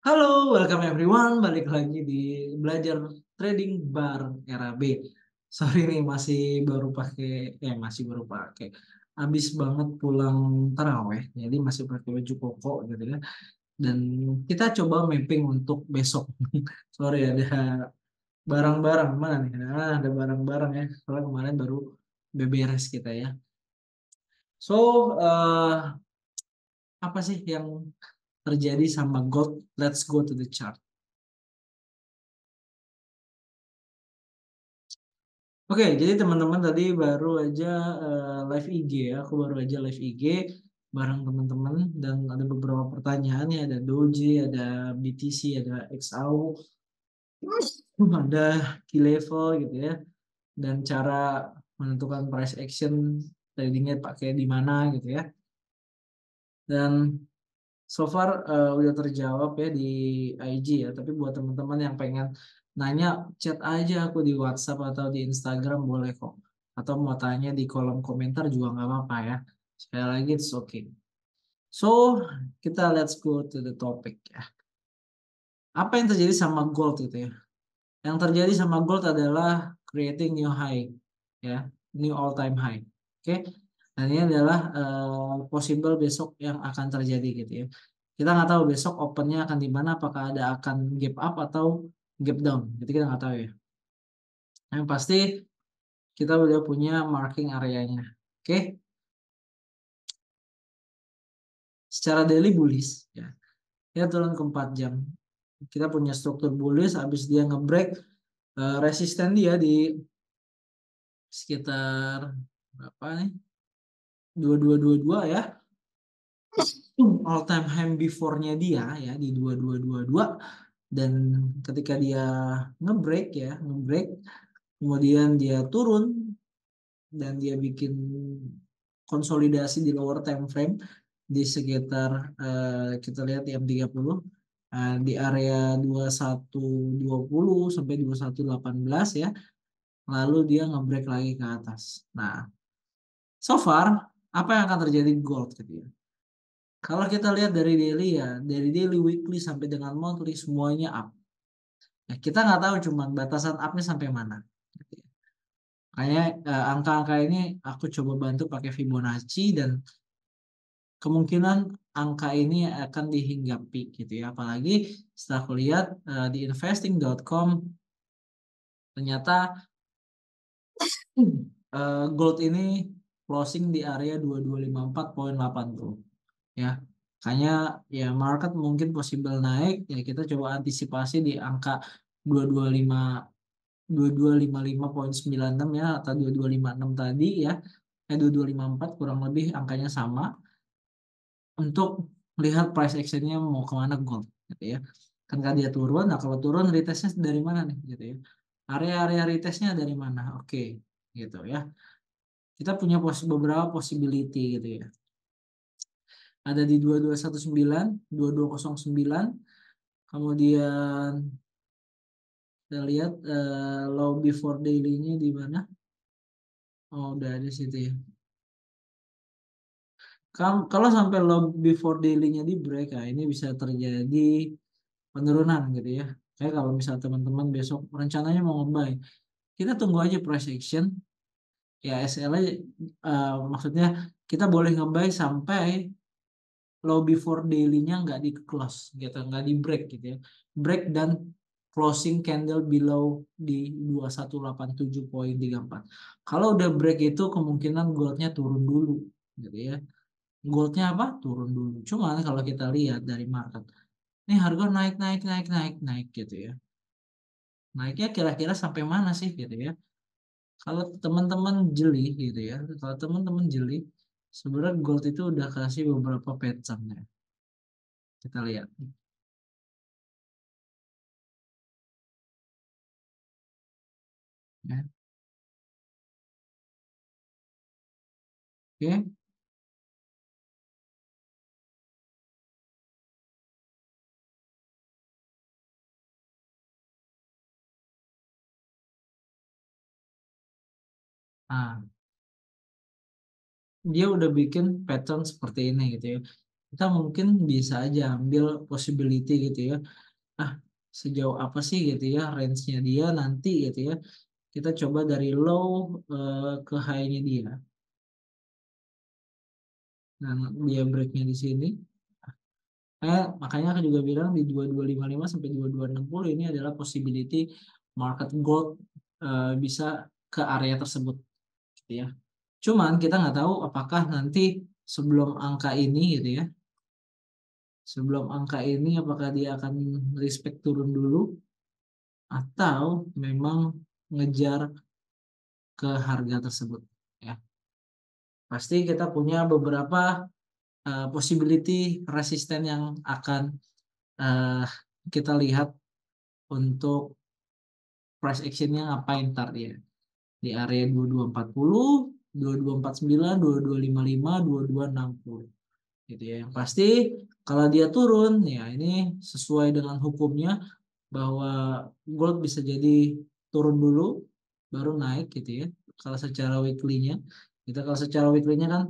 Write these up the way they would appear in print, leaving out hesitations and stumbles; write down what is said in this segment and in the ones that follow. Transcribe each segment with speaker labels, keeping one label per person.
Speaker 1: Halo, welcome everyone. Balik lagi di belajar trading bareng RAB. Sorry nih masih baru pakai. Habis banget pulang taraweh, jadi masih pakai baju koko gitu ya. Dan kita coba mapping untuk besok. Sorry ada barang-barang mana nih? Nah, ada barang-barang ya. Soalnya kemarin baru beberes kita ya. So, apa sih yang terjadi sama gold? Let's go to the chart. Oke, jadi teman-teman tadi baru aja live IG ya. Aku baru aja live IG bareng teman-teman dan ada beberapa pertanyaan ya. Ada Doji, ada BTC, ada XAU, ada key level gitu ya. Dan cara menentukan price action tradingnya pakai di mana gitu ya. Dan so far udah terjawab ya di IG ya. Tapi buat teman-teman yang pengen nanya, chat aja aku di WhatsApp atau di Instagram boleh kok. Atau mau tanya di kolom komentar juga nggak apa-apa ya. Sekali lagi it's okay. So kita let's go to the topic ya. Apa yang terjadi sama gold itu ya? Yang terjadi sama gold adalah creating new high ya, new all time high. Oke. Dan ini adalah possible besok yang akan terjadi gitu ya. Kita nggak tahu besok opennya akan di mana, apakah ada akan gap up atau gap down. Jadi kita nggak tahu ya. Yang pasti kita udah punya marking areanya. Oke. Secara daily bullish ya. Dia turun ke 4 jam. Kita punya struktur bullish habis dia ngebreak resisten dia di sekitar berapa nih? 2222 ya. All time high before-nya dia ya di 2222 dan ketika dia ngebreak kemudian dia turun dan dia bikin konsolidasi di lower time frame di sekitar kita lihat di M30 di area 2120 sampai 2118 ya, lalu dia ngebreak lagi ke atas. Nah, so far apa yang akan terjadi gold gitu ya. Kalau kita lihat dari daily ya, dari daily, weekly sampai dengan monthly semuanya up. Ya, kita nggak tahu cuman batasan upnya sampai mana. Gitu ya. Kayaknya angka-angka ini aku coba bantu pakai Fibonacci dan kemungkinan angka ini akan dihinggapi gitu ya. Apalagi setelah aku lihat di investing.com ternyata gold ini closing di area 2254,8 tuh ya. Makanya ya market mungkin possible naik ya, kita coba antisipasi di angka 225 2255,96 ya atau 2256 tadi ya. 2254 kurang lebih angkanya sama untuk lihat price actionnya mau kemana gold gitu ya. Kan kalau dia turun, nah kalau turun retestnya dari mana nih gitu ya. Area-area retestnya dari mana? Oke, gitu ya. Kita punya beberapa possibility gitu ya. Ada di 2219, 2209, kemudian kita lihat low before daily-nya di mana? Oh, udah ada situ ya. Kalau sampai low before daily-nya di break, ya ini bisa terjadi penurunan gitu ya. Kayak kalau misal teman-teman besok rencananya mau nge-buy, kita tunggu aja price action. Ya SL-nya maksudnya kita boleh nge-buy sampai low before daily-nya nggak di close gitu, nggak di break gitu ya. Break dan closing candle below di 2187,34. Kalau udah break itu kemungkinan goldnya turun dulu gitu ya. Goldnya apa? Turun dulu. Cuman kalau kita lihat dari market, ini harga naik naik naik naik naik gitu ya. Naiknya kira-kira sampai mana sih gitu ya? Kalau teman-teman jeli gitu ya, kalau teman-teman jeli, sebenarnya gold itu udah kasih beberapa pattern ya. Kita lihat. Ya. Oke. Nah, dia udah bikin pattern seperti ini gitu ya. kita mungkin bisa aja ambil possibility gitu ya. Ah, sejauh apa sih gitu ya range-nya dia nanti gitu ya. Kita coba dari low ke high-nya dia. Nah, dia break-nya di sini. Makanya aku juga bilang di 2255 sampai 2260 ini adalah possibility market gold bisa ke area tersebut gitu ya. Cuman kita nggak tahu apakah nanti sebelum angka ini gitu ya, sebelum angka ini apakah dia akan respect turun dulu atau memang ngejar ke harga tersebut ya. Pasti kita punya beberapa possibility resisten yang akan uh, kita lihat untuk price actionnya ngapain ntar dia di area 2240, 2249, 2255, 2260 gitu ya. Yang pasti kalau dia turun ya ini sesuai dengan hukumnya bahwa gold bisa jadi turun dulu baru naik gitu ya. Kalau secara weekly-nya, kita kalau secara weekly-nya kan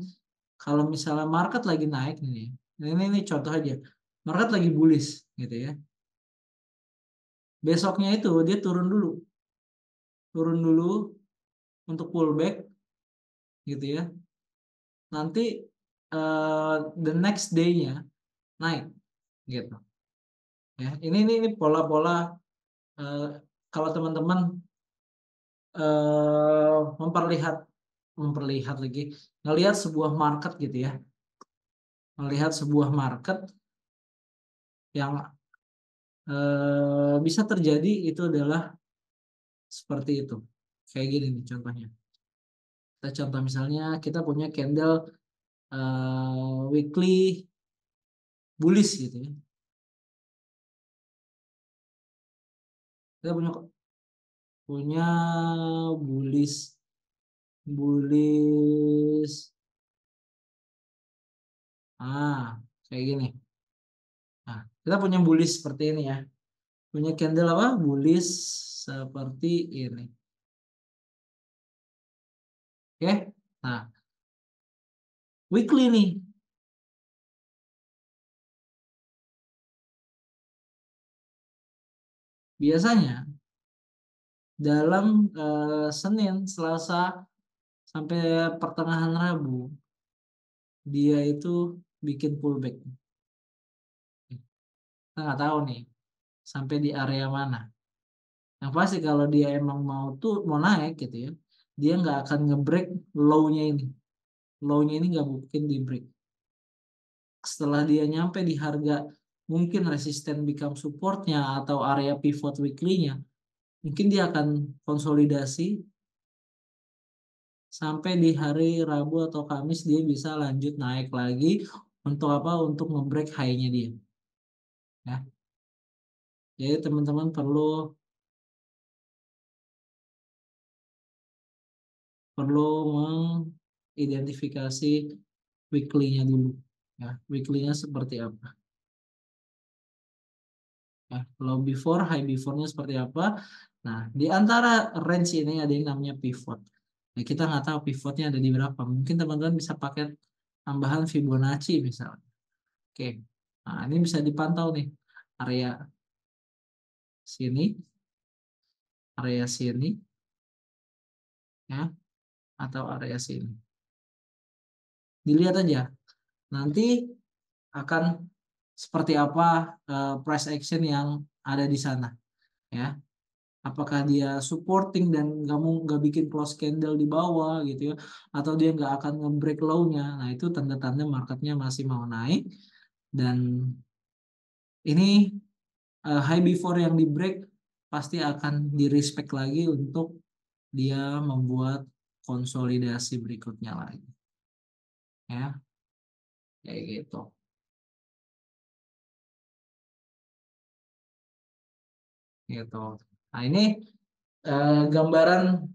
Speaker 1: kalau misalnya market lagi naik nih, ini contoh aja, market lagi bullish gitu ya. Besoknya itu dia turun dulu untuk pullback gitu ya. Nanti the next day-nya naik gitu ya. Ini pola-pola uh, kalau teman-teman memperlihat memperlihat lagi ngelihat sebuah market gitu ya, melihat sebuah market yang bisa terjadi itu adalah seperti itu. Kayak gini nih contohnya. Kita contoh misalnya kita punya candle weekly bullish gitu ya. Kita punya punya bullish bullish kayak gini. Nah, kita punya bullish seperti ini ya. Punya candle apa? Bullish seperti ini. Oke. Nah, weekly nih. Biasanya dalam Senin, Selasa sampai pertengahan Rabu dia itu bikin pullback. Kita nggak tahu nih sampai di area mana. Yang pasti kalau dia emang mau naik gitu ya, dia nggak akan ngebreak low-nya ini. Low-nya ini nggak mungkin di break. Setelah dia nyampe di harga mungkin resisten become supportnya atau area pivot weekly-nya, mungkin dia akan konsolidasi sampai di hari Rabu atau Kamis dia bisa lanjut naik lagi untuk apa? Untuk ngebreak high-nya dia. Ya. Jadi teman-teman perlu mengidentifikasi weekly-nya dulu. Ya, weekly-nya seperti apa? Ya, low before, high before-nya seperti apa? Nah, di antara range ini ada yang namanya pivot. Nah, kita nggak tahu pivotnya ada di berapa. Mungkin teman-teman bisa pakai tambahan Fibonacci misalnya. Oke, nah ini bisa dipantau nih area sini, ya, atau area sini. Dilihat aja, nanti akan seperti apa price action yang ada di sana, ya. Apakah dia supporting dan nggak bikin close candle di bawah gitu ya, atau dia nggak akan nge-break low-nya. Nah itu tanda-tanda marketnya masih mau naik dan ini high before yang di break pasti akan di respect lagi untuk dia membuat konsolidasi berikutnya lagi, ya kayak gitu gitu. Nah ini gambaran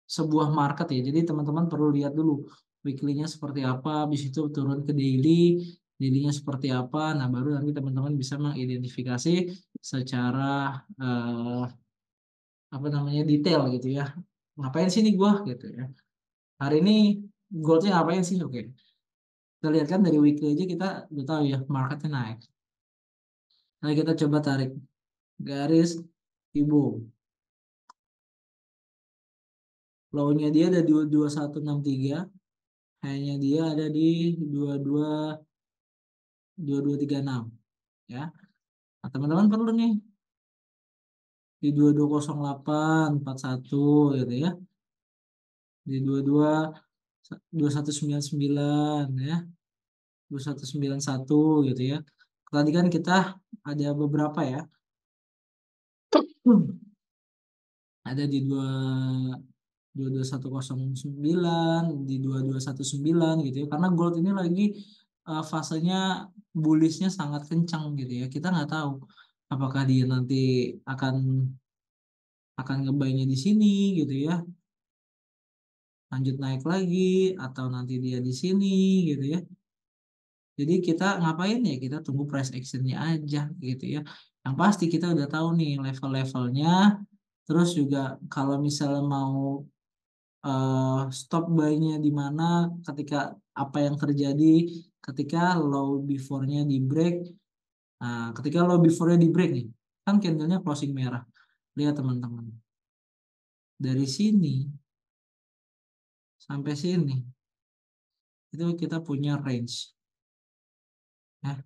Speaker 1: sebuah market ya. Jadi teman-teman perlu lihat dulu weekly-nya seperti apa, habis itu turun ke daily-nya seperti apa. Nah, baru nanti teman-teman bisa mengidentifikasi secara apa namanya detail gitu ya. Ngapain sih nih gua gitu ya. Hari ini goalnya ngapain sih? Oke. Kita lihat kan dari weekly aja kita udah tahu ya marketnya naik. Nah kita coba tarik garis Ibo. Low-nya dia ada di 2163, high-nya dia ada di 2236 ya. Nah, teman-teman perlu nih di 220841 gitu ya. Di 2199 ya. 2191 gitu ya. Tadi kan kita ada beberapa ya. Ada di 22109, di 2219 gitu ya. Karena gold ini lagi fasenya bullishnya sangat kencang gitu ya. Kita nggak tahu apakah dia nanti akan ngebaynya di sini gitu ya. Lanjut naik lagi atau nanti dia di sini gitu ya. Jadi kita ngapain ya? Kita tunggu price actionnya aja gitu ya. Yang pasti kita udah tahu nih level-levelnya. Terus juga kalau misalnya mau stop buy-nya di mana, ketika apa yang terjadi ketika low before-nya di break. Nah, ketika low before-nya di break nih, kan candle-nya closing merah. Lihat teman-teman. Dari sini sampai sini itu kita punya range. Ya.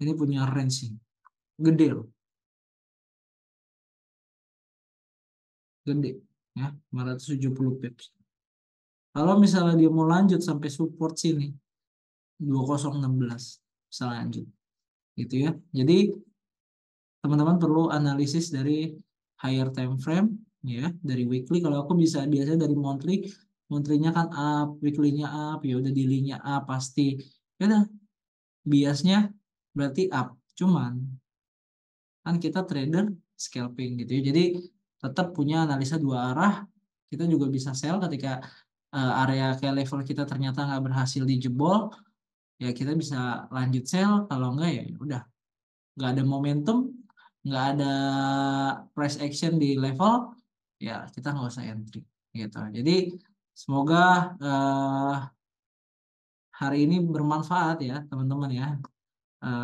Speaker 1: Ini punya range nih. Gede loh. Gede ya, 570 pips. Kalau misalnya dia mau lanjut sampai support sini 2016 bisa lanjut gitu ya. Jadi teman-teman perlu analisis dari higher time frame ya, dari weekly. Kalau aku bisa biasanya dari monthly. Monthly-nya kan up, weekly-nya up, ya udah daily-nya up pasti. Ya udah, biasnya berarti up. Cuman kan kita trader scalping gitu ya. Jadi tetap punya analisa dua arah. Kita juga bisa sell ketika area kayak level kita ternyata nggak berhasil dijebol, ya kita bisa lanjut sell. Kalau enggak ya udah, nggak ada momentum, nggak ada price action di level, ya kita nggak usah entry gitu. Jadi semoga hari ini bermanfaat ya teman-teman ya.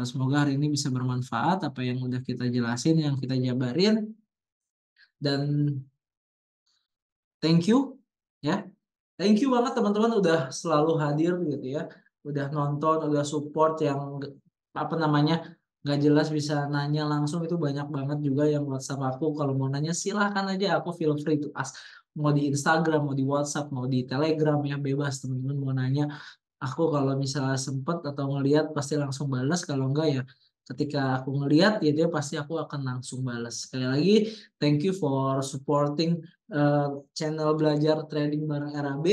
Speaker 1: Semoga hari ini bisa bermanfaat apa yang udah kita jelasin, yang kita jabarin, dan thank you ya. Thank you banget teman-teman udah selalu hadir gitu ya. Udah nonton, udah support, yang apa namanya nggak jelas bisa nanya langsung, itu banyak banget juga yang WhatsApp aku. Kalau mau nanya silahkan aja, aku feel free to ask. Mau di Instagram, mau di WhatsApp, mau di Telegram, ya bebas teman-teman mau nanya. Aku kalau misalnya sempet atau ngelihat pasti langsung balas. Kalau enggak ya ketika aku ngelihat ya dia pasti aku akan langsung balas. Sekali lagi thank you for supporting channel belajar trading bareng RAB.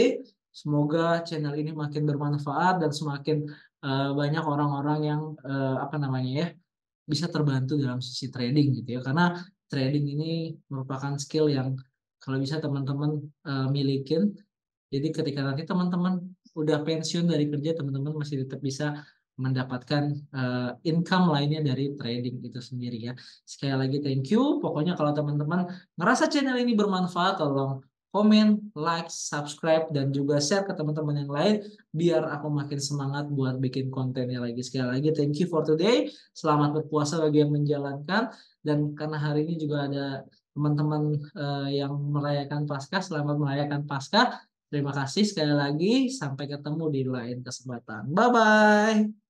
Speaker 1: Semoga channel ini makin bermanfaat dan semakin banyak orang-orang yang apa namanya ya bisa terbantu dalam sisi trading gitu ya. Karena trading ini merupakan skill yang kalau bisa teman-teman milikin. Jadi ketika nanti teman-teman udah pensiun dari kerja, teman-teman masih tetap bisa mendapatkan income lainnya dari trading itu sendiri ya. Sekali lagi thank you. Pokoknya kalau teman-teman ngerasa channel ini bermanfaat, tolong komen, like, subscribe, dan juga share ke teman-teman yang lain biar aku makin semangat buat bikin kontennya lagi. Sekali lagi thank you for today. Selamat berpuasa bagi yang menjalankan, dan karena hari ini juga ada teman-teman yang merayakan Paskah, selamat merayakan Paskah. Terima kasih sekali lagi. Sampai ketemu di lain kesempatan. Bye-bye.